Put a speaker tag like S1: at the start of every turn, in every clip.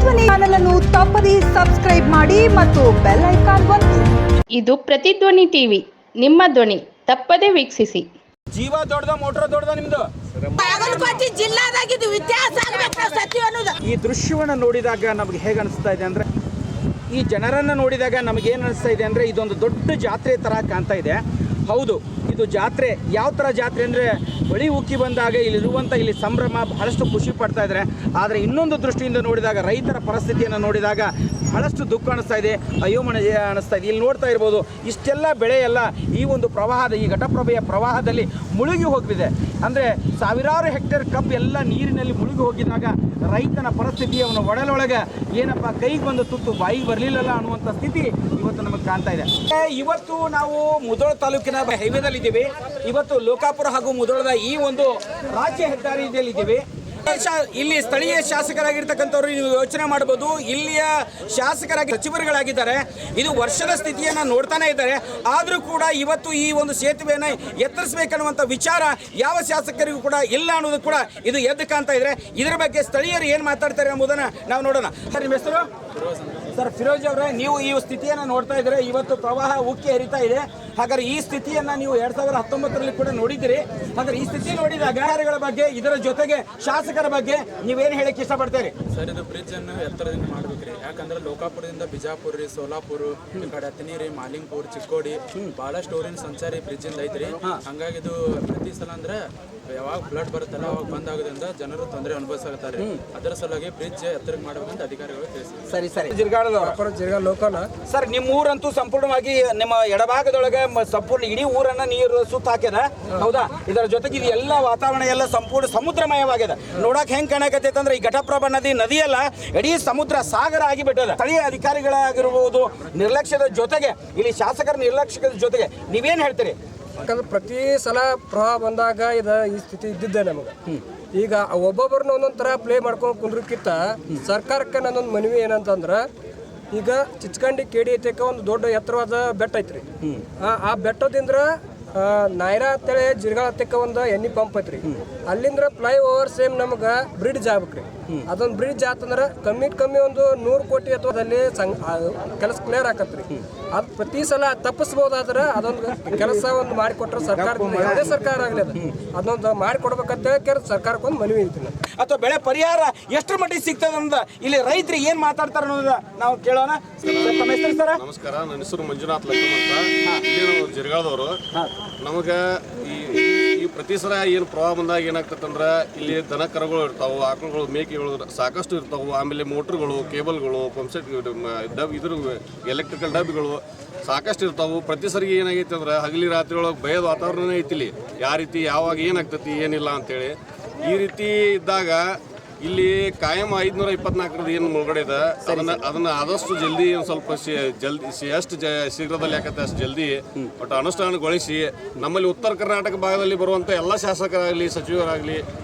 S1: ಪ್ರತಿಧ್ವನಿ channel ಅನ್ನು ತಪ್ಪದೇ subscribe ಮಾಡಿ ಮತ್ತು ಬೆಲ್ ಐಕಾನ್ ಒತ್ತಿ.
S2: ಇದು ಪ್ರತಿಧ್ವನಿ ಟಿವಿ, ನಿಮ್ಮ ಧ್ವನಿ. ತಪ್ಪದೇ ವೀಕ್ಷಿಸಿ.
S3: ಜೀವ ದೊಡ್ಡದ ಮೋಟರ್ ದೊಡ್ಡದ ನಿಮ್ದು. ಈ ದೃಶ್ಯವನ್ನು ನೋಡಿದಾಗ ನಮಗೆ ಹೇಗೆ ಅನಿಸ್ತಾ ಇದೆ ಅಂದರೆ, ಈ ಜನರನ್ನು ನೋಡಿದಾಗ ನಮಗೇನು ಅನಿಸ್ತಾ ಇದೆ ಅಂದರೆ, ಇದೊಂದು ದೊಡ್ಡ ಜಾತ್ರೆ ಥರ ಕಾಣ್ತಾ ಇದೆ. ಹೌದು, ಇದು ಜಾತ್ರೆ. ಯಾವ ಥರ ಜಾತ್ರೆ ಅಂದರೆ, ಬಳಿ ಉಕ್ಕಿ ಬಂದಾಗ ಇಲ್ಲಿ ಸಂಭ್ರಮ, ಬಹಳಷ್ಟು ಖುಷಿ ಪಡ್ತಾ ಇದ್ದಾರೆ. ಆದರೆ ಇನ್ನೊಂದು ದೃಷ್ಟಿಯಿಂದ ನೋಡಿದಾಗ, ರೈತರ ಪರಿಸ್ಥಿತಿಯನ್ನು ನೋಡಿದಾಗ ಬಹಳಷ್ಟು ದುಃಖ ಅನಿಸ್ತಾ ಇದೆ, ಅಯೋಮನೆ ಅನಿಸ್ತಾ ಇದೆ. ಇಲ್ಲಿ ನೋಡ್ತಾ ಇರ್ಬೋದು, ಇಷ್ಟೆಲ್ಲ ಬೆಳೆ ಎಲ್ಲ ಈ ಒಂದು ಪ್ರವಾಹದ, ಈ ಘಟಪ್ರಭೆಯ ಪ್ರವಾಹದಲ್ಲಿ ಮುಳುಗಿ ಹೋಗಿದೆ. ಅಂದರೆ ಸಾವಿರಾರು ಹೆಕ್ಟೇರ್ ಕಬ್ಬು ಎಲ್ಲ ನೀರಿನಲ್ಲಿ ಮುಳುಗಿ ಹೋಗಿದಾಗ ರೈತನ ಪರಿಸ್ಥಿತಿ, ಅವನ ಒಡಲೊಳಗೆ ಏನಪ್ಪ ಕೈಗೆ ಬಂದ ತುತ್ತು ಬಾಯಿಗೆ ಬರಲಿಲ್ಲಲ್ಲ ಅನ್ನುವಂಥ ಸ್ಥಿತಿ ಇವತ್ತು ನಮಗೆ ಕಾಣ್ತಾ ಇದೆ. ಇವತ್ತು ನಾವು ಮುಧೋಳ ತಾಲೂಕಿನ ಹೈವೇದಲ್ಲಿ ಇದ್ದೀವಿ. ಇವತ್ತು ಲೋಕಾಪುರ ಹಾಗೂ ಮುಧೋಳದ ಈ ಒಂದು ರಾಜ್ಯ ಹೆದ್ದಾರಿಯಲ್ಲಿ ಇದ್ದೀವಿ. ಇಲ್ಲಿ ಸ್ಥಳೀಯ ಶಾಸಕರಾಗಿರ್ತಕ್ಕಂಥವ್ರು ನೀವು ಯೋಚನೆ ಮಾಡಬಹುದು, ಇಲ್ಲಿಯ ಶಾಸಕರಾಗಿ ಸಚಿವರುಗಳಾಗಿದ್ದಾರೆ. ಇದು ವರ್ಷದ ಸ್ಥಿತಿಯನ್ನು ನೋಡ್ತಾನೆ ಇದ್ದಾರೆ. ಆದರೂ ಕೂಡ ಇವತ್ತು ಈ ಒಂದು ಸೇತುವೆಯನ್ನು ಎತ್ತರಿಸಬೇಕನ್ನುವಂಥ ವಿಚಾರ ಯಾವ ಶಾಸಕರಿಗೂ ಕೂಡ ಇಲ್ಲ ಅನ್ನೋದು ಕೂಡ ಇದು ಎದ್ದು ಕಾಣ್ತಾ ಇದ್ದಾರೆ. ಇದರ ಬಗ್ಗೆ ಸ್ಥಳೀಯರು ಏನು ಮಾತಾಡ್ತಾರೆ ಎಂಬುದನ್ನು ನಾವು ನೋಡೋಣ. ಸರ್, ನಿಮ್ಮ ಹೆಸರು? ಸರ್, ಫಿರೋಜ್ ಅವರೇ, ನೀವು ಈ ಸ್ಥಿತಿಯನ್ನು ನೋಡ್ತಾ ಇದ್ದಾರೆ. ಇವತ್ತು ಪ್ರವಾಹ ಉಕ್ಕಿ ಹರಿತಾ ಇದೆ. ಹಾಗಾದ್ರೆ ಈ ಸ್ಥಿತಿಯನ್ನು ನೀವು 2019ರಲ್ಲಿ ಕೂಡ ನೋಡಿದ್ದೀರಿ. ಹಾಗಾದ್ರೆ ಈ ಸ್ಥಿತಿ ನೋಡಿದಾಗ ಅಧಿಕಾರಿಗಳ ಬಗ್ಗೆ, ಇದರ ಜೊತೆಗೆ ಶಾಸಕರ ಬಗ್ಗೆ ನೀವೇನು ಹೇಳಕ್ಕೆ ಇಷ್ಟಪಡ್ತೀರಿ?
S4: ಸರ್, ಇದು ಬ್ರಿಡ್ಜ್ ಅನ್ನು ಎತ್ತರದಿಂದ ಮಾಡ್ಬೇಕ್ರಿ. ಯಾಕಂದ್ರೆ ಲೋಕಾಪುರದಿಂದ ಬಿಜಾಪುರ ರೀ, ಸೋಲಾಪುರ, ಈ ಕಡೆ ಹತ್ತನಿರಿ, ಮಾಲಿಂಗ್ಪುರ್, ಚಿಕ್ಕೋಡಿ ಬಹಳಷ್ಟು ಊರಿನ ಸಂಚಾರಿ ಬ್ರಿಡ್ಜ್ ಇಂದ ಐತ್ರಿ. ಹಂಗಾಗಿ ಇದು ಪ್ರತಿ ಸಲ ಅಂದ್ರೆ ಯಾವಾಗ ಫ್ಲಡ್ ಬರುತ್ತಲ್ಲ ಅವಾಗ ಬಂದಾಗೋದ್ರಿಂದ ಜನರು ತೊಂದರೆ ಅನುಭವಿಸಾಗುತ್ತಾರೆ. ಅದರ ಸಲುವಾಗಿ ಬ್ರಿಡ್ಜ್ ಎತ್ತರಕ್ಕೆ ಮಾಡಬೇಕಂತ ಅಧಿಕಾರಿಗಳು ತಿಳಿಸಿದ್ದಾರೆ.
S3: ಸರಿ ಸರಿ. ಜಿರ್ಗಾ ಲೋಕಲ್ ಸರ್, ನಿಮ್ಮ ಊರಂತೂ ಸಂಪೂರ್ಣವಾಗಿ ನಿಮ್ಮ ಎಡಭಾಗದೊಳಗೆ ಸಂಪೂರ್ಣ ಇಡೀ ಊರನ್ನ ನೀರು ಸುತ್ತ ಹಾಕ್ಯದ, ಹೌದಾ? ಇದರ ಜೊತೆಗೆ ಇದು ಎಲ್ಲ ವಾತಾವರಣ ಎಲ್ಲ ಸಂಪೂರ್ಣ ಸಮುದ್ರಮಯವಾಗಿದೆ. ನೋಡಕ್ ಹೆಂಗ್ ಕಾಣಕತ್ತೈತೆ ಅಂದ್ರೆ, ಈ ಘಟಪ್ರಭಾ ನದಿಯಲ್ಲ, ಇಡೀ ಸಮುದ್ರ ಸಾಗರ ಆಗಿಬಿಟ್ಟದ. ಸ್ಥಳೀಯ ಅಧಿಕಾರಿಗಳಾಗಿರ್ಬೋದು ನಿರ್ಲಕ್ಷ್ಯದ ಜೊತೆಗೆ, ಇಲ್ಲಿ ಶಾಸಕರ ನಿರ್ಲಕ್ಷ್ಯದ ಜೊತೆಗೆ ನೀವೇನ್ ಹೇಳ್ತೀರಿ?
S5: ಯಾಕಂದ್ರೆ ಪ್ರತಿ ಸಲ ಪ್ರವಾಹ ಬಂದಾಗ ಈ ಸ್ಥಿತಿ ಇದ್ದಿದ್ದೆ ನಮಗೆ. ಈಗ ಒಬ್ಬೊಬ್ಬರನ್ನ ಒಂದೊಂದು ಥರ ಪ್ಲೇ ಮಾಡ್ಕೊಂಡು ಕುಂದ್ರಕ್ಕಿಂತ ಸರ್ಕಾರಕ್ಕೆ ನನ್ನೊಂದು ಮನವಿ ಏನಂತಂದ್ರೆ, ಈಗ ಚಿಚ್ಕಂಡಿ ಕೇಡಿ ಐತಕ್ಕ ಒಂದು ದೊಡ್ಡ ಎತ್ತರವಾದ ಬೆಟ್ಟ ಐತ್ರಿ. ಆ ಬೆಟ್ಟದಿಂದ ನಾಯ್ರಾ ಅಂತೇಳಿ ಜಿರ್ಗಾಳ ಹತ್ತಕ್ಕ ಒಂದು ಎಣ್ಣೆ ಪಂಪ್ ಐತ್ರಿ. ಅಲ್ಲಿಂದ ಫ್ಲೈ ಓವರ್ ಸೇಮ್ ನಮ್ಗೆ ಬ್ರಿಡ್ಜ್ ಆಗ್ಬೇಕ್ರಿ. ಅದೊಂದು ಬ್ರಿಡ್ಜ್ ಆತಂದ್ರೆ ಕಮ್ಮಿ ಒಂದು 100 ಕೋಟಿ ಅಥವಾ ಅಲ್ಲಿ ಕೆಲಸ ಕ್ಲಿಯರ್ ಆಕತ್ರಿ. ಅದು ಪ್ರತಿ ಸಲ ತಪ್ಪಿಸ್ಬೋದಾದ್ರೆ ಅದೊಂದು ಕೆಲಸ ಒಂದು ಮಾಡಿಕೊಟ್ರೆ ಸರ್ಕಾರ, ಯಾವುದೇ ಸರ್ಕಾರ ಆಗಲಿ ಅದೊಂದು ಮಾಡಿಕೊಡ್ಬೇಕಂತ ಸರ್ಕಾರಕ್ಕೊಂದು ಮನವಿ ಐತಿ.
S3: ಅಥವಾ ಬೆಳೆ ಪರಿಹಾರ ಎಷ್ಟರ ಮಟ್ಟಿಗೆ ಸಿಗ್ತದೆ ಅಂತ ಇಲ್ಲಿ ರೈತರು ಏನು ಮಾತಾಡ್ತಾರೆ ಅನ್ನೋದು ನಾವು ಕೇಳೋಣ. ತಮ್ಮ ಹೆಸರು ಸರ್?
S6: ನಮಸ್ಕಾರ, ನನ್ನ ಹೆಸರು ಮಂಜುನಾಥ್ ಲಕ್ಕಂ ಅಂತ. ಇಲ್ಲಿ ನಾವು ಜಿರ್ಗಾದವರು. ನಮಗೆ ಈ ಪ್ರತಿ ಸಲ ಏನು ಪ್ರವಾಹ ಬಂದಾಗ ಏನಾಗ್ತದಂದ್ರೆ, ಇಲ್ಲಿ ದನ ಕರುಗಳು ಇರ್ತಾವೆ, ಆಕಳುಗಳು, ಮೇಕೆಗಳು ಸಾಕಷ್ಟು ಇರ್ತಾವೆ. ಆಮೇಲೆ ಮೋಟ್ರುಗಳು, ಕೇಬಲ್ಗಳು, ಪಂಪ್ಸೆಟ್ ಡಬ್, ಇದ್ರ ಎಲೆಕ್ಟ್ರಿಕಲ್ ಡಬ್ಗಳು ಸಾಕಷ್ಟು ಇರ್ತಾವೆ. ಪ್ರತಿ ಸರಿಗೆ ಏನಾಗೈತೆ ಅಂದ್ರೆ, ಹಗಲಿ ರಾತ್ರಿ ಒಳಗೆ ಭಯದ ವಾತಾವರಣನೇ ಐತಿಲಿ. ಯಾವ ರೀತಿ ಯಾವಾಗ ಏನಾಗ್ತೈತಿ ಏನಿಲ್ಲ ಅಂತೇಳಿ. ಈ ರೀತಿ ಇದ್ದಾಗ ಇಲ್ಲಿ ಕಾಯಂ 524 ಏನು ಮುಳುಗಡೆ ಇದೆ, ಅದನ್ನ ಆದಷ್ಟು ಜಲ್ದಿ ಒಂದು ಸ್ವಲ್ಪ ಎಷ್ಟು ಶೀಘ್ರದಲ್ಲಿ ಯಾಕತ್ತೆ ಅಷ್ಟು ಜಲ್ದಿ ಒಟ್ಟು ಅನುಷ್ಠಾನಗೊಳಿಸಿ, ನಮ್ಮಲ್ಲಿ ಉತ್ತರ ಕರ್ನಾಟಕ ಭಾಗದಲ್ಲಿ ಬರುವಂಥ ಎಲ್ಲ ಶಾಸಕರಾಗಲಿ ಸಚಿವರಾಗಲಿ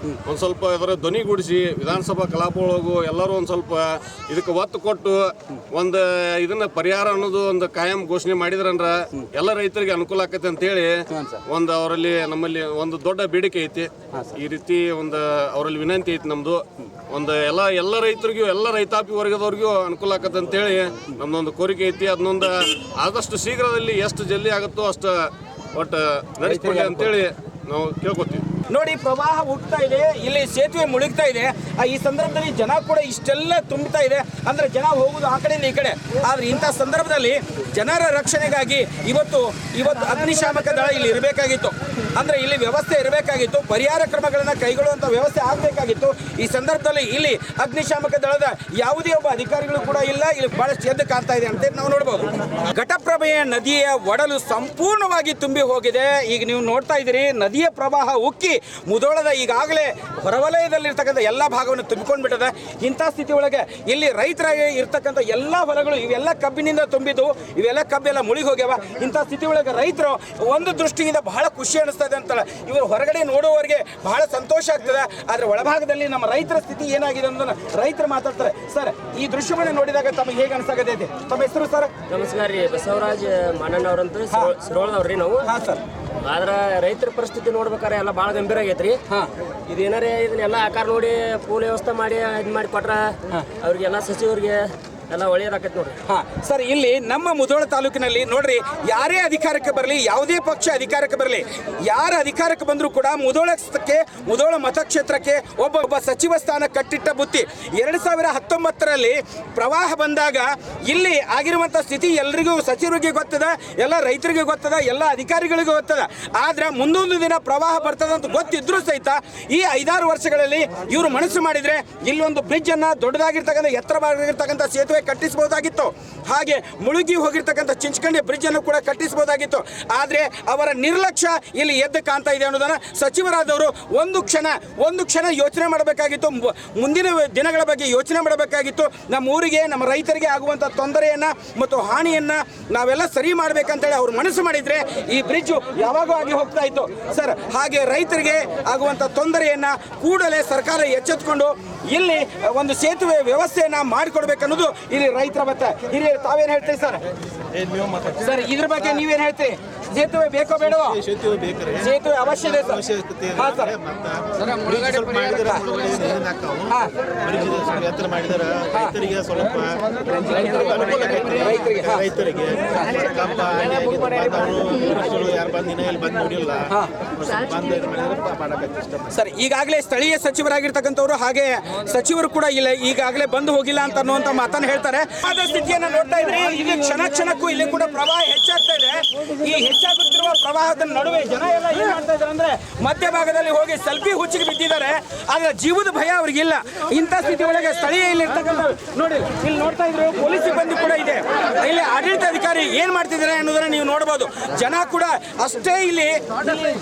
S6: ಒಂದು ಸ್ವಲ್ಪ ಅದರ ಧ್ವನಿಗೂಡಿಸಿ ವಿಧಾನಸಭಾ ಕಲಾಪದೊಳಗೂ ಎಲ್ಲರೂ ಒಂದು ಸ್ವಲ್ಪ ಇದಕ್ಕೆ ಒತ್ತು ಕೊಟ್ಟು ಒಂದು ಇದನ್ನ ಪರಿಹಾರ ಅನ್ನೋದು ಒಂದು ಕಾಯಂ ಘೋಷಣೆ ಮಾಡಿದ್ರಂದ್ರೆ ಎಲ್ಲ ರೈತರಿಗೆ ಅನುಕೂಲ ಆಕತ್ತೆ ಅಂತೇಳಿ ಒಂದು ಅವರಲ್ಲಿ ನಮ್ಮಲ್ಲಿ ಒಂದು ದೊಡ್ಡ ಬೇಡಿಕೆ ಐತಿ. ಈ ರೀತಿ ಒಂದು ಅವರಲ್ಲಿ ವಿನಂತಿ ಐತಿ ನಮ್ಮದು. ಒಂದು ಎಲ್ಲ ರೈತರಿಗೂ, ಎಲ್ಲ ರೈತಾಪಿ ವರ್ಗದವ್ರಿಗೂ ಅನುಕೂಲ ಆಗತ್ತೆ ಅಂತೇಳಿ ನಮ್ದೊಂದು ಕೋರಿಕೆ ಐತಿ. ಅದನ್ನೊಂದು ಆದಷ್ಟು ಶೀಘ್ರದಲ್ಲಿ ಎಷ್ಟು ಜಲ್ದಿ ಆಗುತ್ತೋ ಅಷ್ಟು ಒಟ್ಟು ನಡೆಸ್ಕೊಳ್ಳಿ ಅಂತೇಳಿ ನಾವು ಕೇಳ್ಕೊತೀವಿ.
S3: ನೋಡಿ, ಪ್ರವಾಹ ಉಗ್ತಾ ಇದೆ, ಇಲ್ಲಿ ಸೇತುವೆ ಮುಳುಗ್ತಾ ಇದೆ. ಈ ಸಂದರ್ಭದಲ್ಲಿ ಜನ ಕೂಡ ಇಷ್ಟೆಲ್ಲ ತುಂಬ್ತಾ ಇದೆ. ಅಂದ್ರೆ ಜನ ಹೋಗುದು ಆ ಕಡೆಯಿಂದ ಈ ಕಡೆ. ಆದ್ರೆ ಇಂಥ ಸಂದರ್ಭದಲ್ಲಿ ಜನರ ರಕ್ಷಣೆಗಾಗಿ ಇವತ್ತು ಅಗ್ನಿಶಾಮಕ ದಳ ಇಲ್ಲಿ ಇರಬೇಕಾಗಿತ್ತು. ಅಂದ್ರೆ ಇಲ್ಲಿ ವ್ಯವಸ್ಥೆ ಇರಬೇಕಾಗಿತ್ತು, ಪರಿಹಾರ ಕ್ರಮಗಳನ್ನ ಕೈಗೊಳ್ಳುವಂತ ವ್ಯವಸ್ಥೆ ಆಗಬೇಕಾಗಿತ್ತು. ಈ ಸಂದರ್ಭದಲ್ಲಿ ಇಲ್ಲಿ ಅಗ್ನಿಶಾಮಕ ದಳದ ಯಾವುದೇ ಒಬ್ಬ ಅಧಿಕಾರಿಗಳು ಕೂಡ ಇಲ್ಲ. ಇಲ್ಲಿ ಬಹಳಷ್ಟು ಎದ್ದು ಕಾಣ್ತಾ ಇದೆ ಅಂತ ನಾವು ನೋಡಬಹುದು. ಘಟಪ್ರಭೆಯ ನದಿಯ ಒಡಲು ಸಂಪೂರ್ಣವಾಗಿ ತುಂಬಿ ಹೋಗಿದೆ. ಈಗ ನೀವು ನೋಡ್ತಾ ಇದ್ದೀರಿ, ನದಿಯ ಪ್ರವಾಹ ಉಕ್ಕಿ ಮುಧೋಳದ ಈಗಾಗಲೇ ಹೊರವಲಯದಲ್ಲಿರ್ತಕ್ಕಂಥ ಎಲ್ಲ ಭಾಗವನ್ನು ತುಂಬಿಕೊಂಡು ಬಿಟ್ಟದ. ಇಂಥ ಸ್ಥಿತಿ ಒಳಗೆ ಇಲ್ಲಿ ರೈತರಾಗಿ ಇರ್ತಕ್ಕಂಥ ಎಲ್ಲ ಹೊಲಗಳು ಇವೆಲ್ಲ ಕಬ್ಬಿನಿಂದ ತುಂಬಿದ್ದು, ಇವೆಲ್ಲ ಕಬ್ಬೆಲ್ಲ ಮುಳುಗಿ ಹೋಗ್ಯಾವ. ಇಂಥ ಸ್ಥಿತಿ ಒಳಗೆ ರೈತರು ಒಂದು ದೃಷ್ಟಿಯಿಂದ ಬಹಳ ಖುಷಿ ಅನಿಸ್ತದೆ ಅಂತೇಳಿ ಇವರು ಹೊರಗಡೆ ನೋಡುವವರಿಗೆ ಬಹಳ ಸಂತೋಷ ಆಗ್ತದೆ. ಆದರೆ ಒಳಭಾಗದಲ್ಲಿ ನಮ್ಮ ರೈತರ ಸ್ಥಿತಿ ಏನಾಗಿದೆ ಅನ್ನೋದನ್ನ ರೈತರು ಮಾತಾಡ್ತಾರೆ. ಸರ್, ಈ ದೃಶ್ಯವನ್ನು ನೋಡಿದಾಗ ತಮಗೆ ಹೇಗೆ ಅನಿಸಾಗತೈತಿ? ತಮ್ಮ ಹೆಸರು ಸರ್?
S7: ನಮಸ್ಕಾರ ರೀ, ಬಸವರಾಜ್ ಮಾನಣ್ಣವ್ರಂತ ಸಿರೋಳದವ್ರಿ ನಾವು.
S3: ಹಾಂ ಸರ್.
S5: ಆದ್ರೆ ರೈತರ ಪರಿಸ್ಥಿತಿ ನೋಡ್ಬೇಕಾರೆ ಎಲ್ಲ ಭಾಳ ಗಂಭೀರ ಆಗೈತ್ರಿ. ಇದೇನಾರೇ ಇದನ್ನೆಲ್ಲ ಆಕಾರ ನೋಡಿ ಪೂಲ್ ವ್ಯವಸ್ಥೆ ಮಾಡಿ ಇದು ಮಾಡಿ ಕೊಟ್ರ ಅವ್ರಿಗೆಲ್ಲ ಸಚಿವರಿಗೆ ಎಲ್ಲ ಒಳ್ಳೆಯದಾಕೈತಿ ನೋಡ್ರಿ.
S3: ಸರ್, ಇಲ್ಲಿ ನಮ್ಮ ಮುಧೋಳ ತಾಲೂಕಿನಲ್ಲಿ ನೋಡ್ರಿ, ಯಾರೇ ಅಧಿಕಾರಕ್ಕೆ ಬರಲಿ, ಯಾವುದೇ ಪಕ್ಷ ಅಧಿಕಾರಕ್ಕೆ ಬರಲಿ, ಯಾರ ಅಧಿಕಾರಕ್ಕೆ ಬಂದರೂ ಕೂಡ ಮುಧೋಳ ಮತಕ್ಷೇತ್ರಕ್ಕೆ ಒಬ್ಬ ಸಚಿವ ಸ್ಥಾನ ಕಟ್ಟಿಟ್ಟ ಬುತ್ತಿ. 2019ರಲ್ಲಿ ಪ್ರವಾಹ ಬಂದಾಗ ಇಲ್ಲಿ ಆಗಿರುವಂಥ ಸ್ಥಿತಿ ಎಲ್ರಿಗೂ, ಸಚಿವರಿಗೆ ಗೊತ್ತದ, ಎಲ್ಲ ರೈತರಿಗೆ ಗೊತ್ತದ, ಎಲ್ಲ ಅಧಿಕಾರಿಗಳಿಗೂ ಗೊತ್ತದ. ಆದ್ರೆ ಮುಂದೊಂದು ದಿನ ಪ್ರವಾಹ ಬರ್ತದೆ ಅಂತ ಗೊತ್ತಿದ್ರೂ ಸಹಿತ ಈ 5-6 ವರ್ಷಗಳಲ್ಲಿ ಇವರು ಮನಸ್ಸು ಮಾಡಿದ್ರೆ ಇಲ್ಲೊಂದು ಬ್ರಿಡ್ಜ್ ಅನ್ನ, ದೊಡ್ಡದಾಗಿರ್ತಕ್ಕಂಥ ಎತ್ತರವಾಗಿರ್ತಕ್ಕಂಥ ಸೇತುವೆ ಕಟ್ಟಿಸಬಹುದಾಗಿತ್ತು. ಹಾಗೆ ಮುಳುಗಿ ಹೋಗಿರ್ತಕ್ಕಂಥ ಚಿಂಚಕಂಡಿ ಬ್ರಿಡ್ಜ್ ಅನ್ನು ಕೂಡ ಕಟ್ಟಿಸಬಹುದಾಗಿತ್ತು. ಆದರೆ ಅವರ ನಿರ್ಲಕ್ಷ್ಯ ಇಲ್ಲಿ ಎದ್ದು ಕಾಣ್ತಾ ಇದೆ ಅನ್ನೋದನ್ನ ಸಚಿವರಾದವರು ಒಂದು ಕ್ಷಣ ಯೋಚನೆ ಮಾಡಬೇಕಾಗಿತ್ತು. ಮುಂದಿನ ದಿನಗಳ ಬಗ್ಗೆ ಯೋಚನೆ ಮಾಡಬೇಕಾಗಿತ್ತು. ನಮ್ಮ ಊರಿಗೆ, ನಮ್ಮ ರೈತರಿಗೆ ಆಗುವಂಥ ತೊಂದರೆಯನ್ನ ಮತ್ತು ಹಾನಿಯನ್ನ ನಾವೆಲ್ಲ ಸರಿ ಮಾಡಬೇಕಂತೇಳಿ ಅವ್ರು ಮನಸ್ಸು ಮಾಡಿದ್ರೆ ಈ ಬ್ರಿಡ್ಜ್ ಯಾವಾಗೂ ಆಗಿ ಹೋಗ್ತಾ ಇತ್ತು ಸರ್. ಹಾಗೆ ರೈತರಿಗೆ ಆಗುವಂಥ ತೊಂದರೆಯನ್ನ ಕೂಡಲೇ ಸರ್ಕಾರ ಎಚ್ಚೆತ್ತುಕೊಂಡು ಇಲ್ಲಿ ಒಂದು ಸೇತುವೆ ವ್ಯವಸ್ಥೆಯನ್ನ ಮಾಡಿಕೊಡ್ಬೇಕನ್ನೋದು ಇಲ್ಲಿ ರೈತರ ಮತ. ಹಿರಿಯರು ತಾವೇನು ಹೇಳ್ತೀರಿ ಸರ್? ಸರ್, ಇದ್ರ ಬಗ್ಗೆ ನೀವೇನು ಹೇಳ್ತೀರಿ? ಸೇತುವೆ ಬೇಕೋ ಬೇಡವೋ? ಸೇತುವೆ ಅವಶ್ಯಕತೆ ಸರ್. ಈಗಾಗಲೇ ಸ್ಥಳೀಯ ಸಚಿವರಾಗಿರ್ತಕ್ಕಂಥವ್ರು ಹಾಗೆ ಸಚಿವರು ಕೂಡ ಇಲ್ಲ, ಈಗಾಗಲೇ ಬಂದು ಹೋಗಿಲ್ಲ ಅಂತ ಅನ್ನುವಂಥ ಮಾತನ್ನು ಹೇಳ್ತಾರೆ. ಆದ ಸ್ಥಿತಿಯನ್ನು ನೋಡ್ತಾ ಇದ್ರಿ, ಇಲ್ಲಿ ಕ್ಷಣಕ್ಕೂ ಇಲ್ಲಿ ಕೂಡ ಪ್ರವಾಹ ಹೆಚ್ಚಾಗ್ತಾ ಇದೆ. ಈ ಹೆಚ್ಚಾಗುತ್ತಿರುವ ಪ್ರವಾಹದ ನಡುವೆ ಜನ ಎಲ್ಲ ಏನ್ ಮಾಡ್ತಾ ಇದ್ದಾರೆ ಅಂದ್ರೆ ಮಧ್ಯಭಾಗದಲ್ಲಿ ಹೋಗಿ ಸೆಲ್ಫಿ ಹುಚ್ಚಿಗೆ ಬಿದ್ದಿದ್ದಾರೆ. ಆದ್ರೆ ಜೀವದ ಭಯ ಅವ್ರಿಗಿಲ್ಲ. ಇಂಥ ಸ್ಥಿತಿ ಒಳಗೆ ಸ್ಥಳೀಯ ಇಲ್ಲಿ ಇರ್ತಕ್ಕಂಥ ನೋಡಿ, ಇಲ್ಲಿ ನೋಡ್ತಾ ಇದ್ರು ಪೊಲೀಸ್ ಸಿಬ್ಬಂದಿ ಕೂಡ ಇದೆ. ಇಲ್ಲಿ ಆಡಳಿತಾಧಿಕಾರಿ ಏನ್ ಮಾಡ್ತಿದ್ದಾರೆ ಅನ್ನೋದನ್ನ ನೀವು ನೋಡಬಹುದು. ಜನ ಕೂಡ ಅಷ್ಟೇ ಇಲ್ಲಿ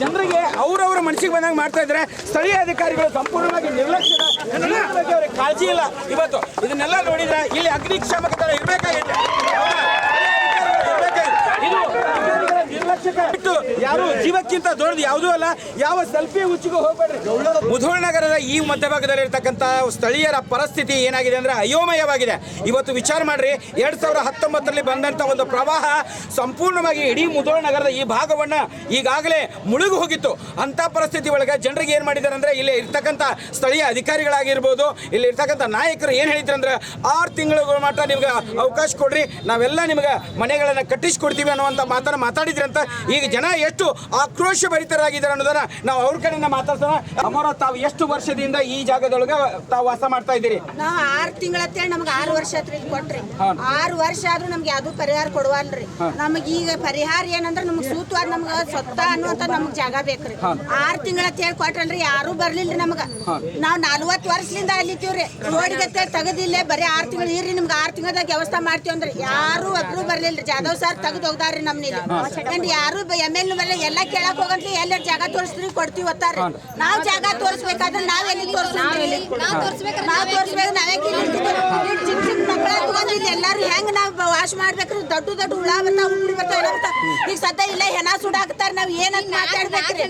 S3: ಜನರಿಗೆ ಅವ್ರವ್ರ ಮನಸ್ಸಿಗೆ ಬಂದಂಗೆ ಮಾಡ್ತಾ ಇದ್ದಾರೆ. ಸ್ಥಳೀಯ ಅಧಿಕಾರಿಗಳು ಸಂಪೂರ್ಣವಾಗಿ ನಿರ್ಲಕ್ಷ್ಯದ ಅವ್ರಿಗೆ ಕಾಳಜಿ ಇಲ್ಲ. ಇವತ್ತು ಇದನ್ನೆಲ್ಲ ನೋಡಿದ್ರೆ ಇಲ್ಲಿ ಅಗ್ನಿಶಾಮಕ ದಳ ಇರಬೇಕಾಗಿದೆ. ಬಿಟ್ಟು ಯಾರು ಜೀವಕ್ಕಿಂತ ದೊಡ್ಡದು ಯಾವುದೂ ಅಲ್ಲ. ಯಾವ ಸೆಲ್ಫಿ ಹುಚ್ಚಿಗೂ ಹೋಗಬೇಡ್ರಿ. ಮುಧೋಳ ನಗರದ ಈ ಮಧ್ಯಭಾಗದಲ್ಲಿ ಇರ್ತಕ್ಕಂಥ ಸ್ಥಳೀಯರ ಪರಿಸ್ಥಿತಿ ಏನಾಗಿದೆ ಅಂದ್ರೆ ಅಯೋಮಯವಾಗಿದೆ. ಇವತ್ತು ವಿಚಾರ ಮಾಡ್ರಿ, 2019ರಲ್ಲಿ ಬಂದಂತ ಒಂದು ಪ್ರವಾಹ ಸಂಪೂರ್ಣವಾಗಿ ಇಡೀ ಮುಧೋಳ ನಗರದ ಈ ಭಾಗವನ್ನ ಈಗಾಗಲೇ ಮುಳುಗು ಹೋಗಿತ್ತು. ಅಂತ ಪರಿಸ್ಥಿತಿ ಒಳಗೆ ಜನರಿಗೆ ಏನ್ ಮಾಡಿದ್ದಾರೆ ಅಂದ್ರೆ ಇಲ್ಲಿ ಇರ್ತಕ್ಕಂಥ ಸ್ಥಳೀಯ ಅಧಿಕಾರಿಗಳಾಗಿರ್ಬೋದು, ಇಲ್ಲಿ ಇರ್ತಕ್ಕಂಥ ನಾಯಕರು ಏನ್ ಹೇಳಿದ್ರು ಅಂದ್ರೆ 6 ತಿಂಗಳ ಮಟ್ಟ ನಿಮ್ಗೆ ಅವಕಾಶ ಕೊಡ್ರಿ, ನಾವೆಲ್ಲ ನಿಮ್ಗೆ ಮನೆಗಳನ್ನ ಕಟ್ಟಿಸ್ಕೊಡ್ತೀವಿ ಅನ್ನುವಂಥ ಮಾತನ್ನ ಮಾತಾಡಿದ್ರಿ ಅಂತ. ಈಗ ಜನ ಎಷ್ಟು ಆಕ್ರೋಶ ಭರಿತರಾಗಿದ್ದಾರೆ ಅನ್ನೋದನ್ನ ನಾವು ಅವ್ರ ಕಡೆಯಿಂದ ಮಾತಾಡ್ಸೋಣ. ಅಮರ, ತಾವು ಎಷ್ಟು ವರ್ಷದಿಂದ ಈ ಜಾಗದೊಳಗೆ ತಾವು ವಾಸ ಮಾಡ್ತಾ ಇದ್ದೀರಿ?
S7: ನಾವು 6 ತಿಂಗಳತ್ತೇಳಿ ನಮ್ಗೆ 6 ವರ್ಷ ಕೊಟ್ರಿ. 6 ವರ್ಷ ಆದ್ರೂ ನಮ್ಗೆ ಯಾವ್ದು ಪರಿಹಾರ ಕೊಡುವಲ್ರಿ. ನಮಗ್ ಈಗ ಪರಿಹಾರ ಏನಂದ್ರೆ ನಮ್ಗೆ ಸೂತವಾದ ನಮ್ಗೆ ಸೊತ್ತ ಅನ್ನುವಂತ ನಮ್ಗೆ ಜಾಗ ಬೇಕ್ರಿ. 6 ತಿಂಗಳತ್ತೇಳಿ ಕೊಟ್ರಲ್ರಿ, ಯಾರು ಬರ್ಲಿಲ್ರಿ ನಮ್ಗ. ನಾವ್ 40 ವರ್ಷದಿಂದ ಅಲ್ಲಿತೀವ್ರಿ. ರೋಡ್ಗೆ ತೆಗದಿಲ್ಲ, ಬರೀ 6 ತಿಂಗಳು ಇರ್ರಿ, ನಿಮ್ಗೆ 6 ತಿಂಗಳದಾಗ ವ್ಯವಸ್ಥೆ ಮಾಡ್ತೀವಿ ಅಂದ್ರೆ ಯಾರು ಒಬ್ರು ಬರ್ಲಿಲ್ರಿ. ಜಾಧವ್ ಸರ್ ತೆಗೆದು ಹೋಗ್ದಾರ್ರಿ ನಮ್ನಿಲ್ಲಿ. ಯಾರು MLA ಮೇಲೆ ಎಲ್ಲ ಕೇಳಕ್ ಹೋಗಂತ್ಲಿ, ಎಲ್ಲರ ಜಾಗ ತೋರಿಸ್ತೀವಿ ಕೊಡ್ತೀವಿ ಒತ್ತಾರ. ನಾವ್ ಜಾಗ ತೋರಿಸ್ಬೇಕಾದ್ರೆ ನಾವ್ ಎಲ್ಲಿ ತೋರಿಸ್ಬೇಕು? ನಾವ್ ತೋರಿಸ್ಬೇಕು. ನಾವೇ ಚಿಕ್ಕ ಚಿಕ್ಕ ಮಕ್ಕಳ ತಗೊಂಡಿಲ್ಲ ಎಲ್ಲಾರು ಹೆಂಗ್ ನಾವ್ ವಾಶ್ ಮಾಡ್ಬೇಕ್ರಿ? ದೊಡ್ಡ ದೊಡ್ಡ ಹುಳ ಬರ್ತಾವ, ಉಂಗ್ರಿ ಬರ್ತಾವ. ಈಗ ಸದ್ಯ ಇಲ್ಲ ಹೆಣ ಸುಡಾಕ್ತಾರ. ನಾವ್ ಏನಂತ ಮಾತಾಡ್ಬೇಕ್ರಿ?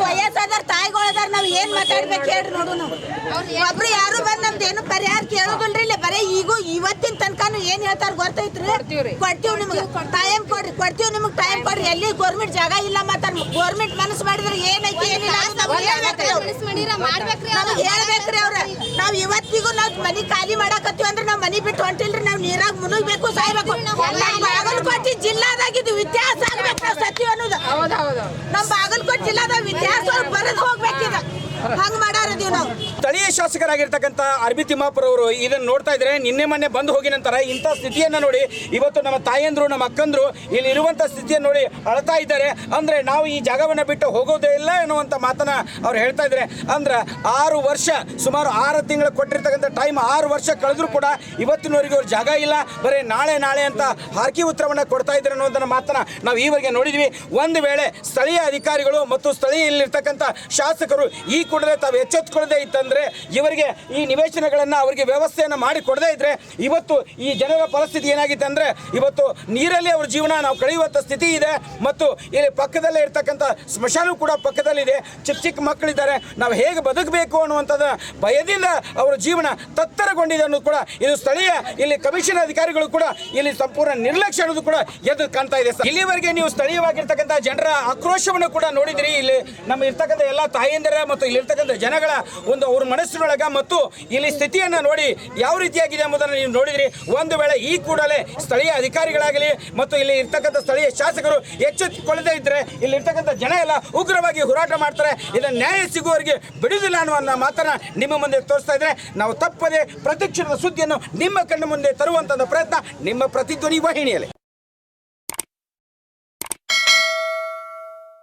S7: ವಯಸ್ಸಾದಾರ ತಾಯಿಗಳದಾರ, ನಾವ್ ಏನ್ ಮಾತಾಡ್ಬೇಕು ಹೇಳ್ರಿ? ನೋಡು, ಒಬ್ರು ಯಾರು ಬಂದ್ ನಮ್ದು ಏನು ಪರಿಹಾರ ಕೇಳೋದಿಲ್ರಿ. ಇಲ್ಲಿ ಬರೀ ಈಗ ಇವತ್ತಿನ ತನಕನು ಏನ್ ಹೇಳ್ತಾರ ಗೊತ್ತೈತ್ರಿ? ಕೊಡ್ತೀವಿ ನಿಮ್ಗೆ ಟೈಮ್ ಕೊಡ್ರಿ, ಕೊಡ್ತೀವಿ ನಿಮ್ಗೆ ಟೈಮ್ ಕೊಡ್ರಿ. ಎಲ್ಲಿ ಗೌರ್ಮೆಂಟ್ ಜಾಗ ಇಲ್ಲ ಮಾತಾಡ. ಗೌರ್ಮೆಂಟ್ ಮನಸ್ಸು ಮಾಡಿದ್ರೆ ಏನೈತಿ ಏನಿಲ್ಲ ಹೇಳ್ಬೇಕ್ರಿ ಅವ್ರ. ನಾವ್ ಇವತ್ತಿಗೂ ನಾವ್ ಮನಿ ಖಾಲಿ ಮಾಡಾಕತ್ತೀವಿ ಅಂದ್ರೆ ನಾವ್ ಮನಿ ಬಿಟ್ಟು ಹೊಂಟಿಲ್ರಿ. ನಾವ್ ನೀರಾಗ ಮುನುಗ್ಬೇಕು, ಸಾಯ್ಬೇಕು. ಬಾಗಲಕೋಟೆ ಜಿಲ್ಲಾದಾಗಿದ್ದು ಇತಿಹಾಸ ಆಗ್ಬೇಕು ನಾವ್ ಸತ್ಯ ಅನ್ನೋದು. ನಮ್ ಬಾಗಲಕೋಟೆ ಜಿಲ್ಲಾದಾಗ ಇತಿಹಾಸ ಬರೆದು ಹೋಗ್ಬೇಕಿದ. ಹಂಗ ಮಾಡಾರದೀವಿ ನಾವು.
S3: ಸ್ಥಳೀಯ ಶಾಸಕರಾಗಿರ್ತಕ್ಕಂಥ ಆರ್.ಬಿ. ತಿಮ್ಮಾಪುರ ಅವರು ಇದನ್ನು ನೋಡ್ತಾ ಇದ್ರೆ ನಿನ್ನೆ ಮೊನ್ನೆ ಬಂದು ಹೋಗಿ ನಂತರ ಇಂಥ ಸ್ಥಿತಿಯನ್ನು ನೋಡಿ ಇವತ್ತು ನಮ್ಮ ತಾಯಂದ್ರು, ನಮ್ಮ ಅಕ್ಕಂದ್ರು ಇಲ್ಲಿ ಇರುವಂಥ ಸ್ಥಿತಿಯನ್ನು ನೋಡಿ ಅಳ್ತಾ ಇದ್ದಾರೆ. ಅಂದ್ರೆ ನಾವು ಈ ಜಾಗವನ್ನು ಬಿಟ್ಟು ಹೋಗೋದೇ ಇಲ್ಲ ಎನ್ನುವಂಥ ಮಾತನ್ನ ಅವ್ರು ಹೇಳ್ತಾ ಇದ್ದಾರೆ. ಅಂದ್ರೆ 6 ವರ್ಷ, ಸುಮಾರು 6 ತಿಂಗಳು ಕೊಟ್ಟಿರ್ತಕ್ಕಂಥ ಟೈಮ್, 6 ವರ್ಷ ಕಳೆದ್ರು ಕೂಡ ಇವತ್ತಿನವರೆಗೂ ಅವ್ರ ಜಾಗ ಇಲ್ಲ. ಬರೀ ನಾಳೆ ಅಂತ ಹಾರ್ಕಿ ಉತ್ತರವನ್ನು ಕೊಡ್ತಾ ಇದ್ದಾರೆ ಅನ್ನೋದನ್ನ ಮಾತನ್ನ ನಾವು ಈವರೆಗೆ ನೋಡಿದ್ವಿ. ಒಂದು ವೇಳೆ ಸ್ಥಳೀಯ ಅಧಿಕಾರಿಗಳು ಮತ್ತು ಸ್ಥಳೀಯ ಇಲ್ಲಿರ್ತಕ್ಕಂಥ ಶಾಸಕರು ಈ ಕೂಡಲೇ ತಾವು ಎಚ್ಚೆತ್ತುಕೊಳ್ಳದೆ ಇತ್ತಂದರೆ, ಇವರಿಗೆ ಈ ನಿವೇಶನಗಳನ್ನು ಅವರಿಗೆ ವ್ಯವಸ್ಥೆಯನ್ನು ಮಾಡಿ ಕೊಡದೇ ಇದ್ದರೆ ಇವತ್ತು ಈ ಜನರ ಪರಿಸ್ಥಿತಿ ಏನಾಗಿದೆ ಅಂದರೆ, ಇವತ್ತು ನೀರಲ್ಲಿ ಅವ್ರ ಜೀವನ ನಾವು ಕಳೆಯುವಂಥ ಸ್ಥಿತಿ ಇದೆ. ಮತ್ತು ಇಲ್ಲಿ ಪಕ್ಕದಲ್ಲೇ ಇರ್ತಕ್ಕಂಥ ಸ್ಮಶಾನ ಕೂಡ ಪಕ್ಕದಲ್ಲಿದೆ. ಚಿಕ್ಕ ಚಿಕ್ಕ ಮಕ್ಕಳಿದ್ದಾರೆ. ನಾವು ಹೇಗೆ ಬದುಕಬೇಕು ಅನ್ನುವಂಥದ್ದು ಭಯದಿಂದ ಅವರ ಜೀವನ ತತ್ತರಗೊಂಡಿದೆ ಅನ್ನೋದು ಕೂಡ ಇದು ಸ್ಥಳೀಯ ಇಲ್ಲಿ ಕಮಿಷನ್ ಅಧಿಕಾರಿಗಳು ಕೂಡ ಇಲ್ಲಿ ಸಂಪೂರ್ಣ ನಿರ್ಲಕ್ಷ್ಯ ಅನ್ನೋದು ಕೂಡ ಎದ್ದು ಕಾಣ್ತಾ ಇದೆ. ಇಲ್ಲಿವರೆಗೆ ನೀವು ಸ್ಥಳೀಯವಾಗಿರ್ತಕ್ಕಂಥ ಜನರ ಆಕ್ರೋಶವನ್ನು ಕೂಡ ನೋಡಿದಿರಿ. ಇಲ್ಲಿ ನಮ್ಮ ಇರ್ತಕ್ಕಂಥ ಎಲ್ಲ ತಾಯಂದಿರ ಮತ್ತು ಇಲ್ಲಿರ್ತಕ್ಕಂಥ ಜನಗಳ ಒಂದು ಅವ್ರ ಮನಸ್ಸಿನೊಳಗ ಮತ್ತು ಇಲ್ಲಿ ಸ್ಥಿತಿಯನ್ನು ನೋಡಿ ಯಾವ ರೀತಿಯಾಗಿದೆ ಎಂಬುದನ್ನು ನೀವು ನೋಡಿದ್ರಿ. ಒಂದು ವೇಳೆ ಈ ಕೂಡಲೇ ಸ್ಥಳೀಯ ಅಧಿಕಾರಿಗಳಾಗಲಿ ಮತ್ತು ಇಲ್ಲಿ ಇರ್ತಕ್ಕಂಥ ಸ್ಥಳೀಯ ಶಾಸಕರು ಎಚ್ಚೆತ್ತುಕೊಳ್ಳದೇ ಇದ್ದರೆ ಇಲ್ಲಿರ್ತಕ್ಕಂಥ ಜನ ಎಲ್ಲ ಉಗ್ರವಾಗಿ ಹೋರಾಟ ಮಾಡ್ತಾರೆ. ಇದನ್ನು ನ್ಯಾಯ ಸಿಗುವವರೆಗೆ ಬಿಡುವುದಿಲ್ಲ ಅನ್ನುವ ಮಾತನ್ನ ನಿಮ್ಮ ಮುಂದೆ ತೋರಿಸ್ತಾ ಇದ್ರೆ, ನಾವು ತಪ್ಪದೆ ಪ್ರತಿಕ್ಷಣದ ಸುದ್ದಿಯನ್ನು ನಿಮ್ಮ ಕಣ್ಣು ಮುಂದೆ ತರುವಂತಹ ಪ್ರಯತ್ನ ನಿಮ್ಮ ಪ್ರತಿಧ್ವನಿ ವಾಹಿನಿಯಲ್ಲಿ.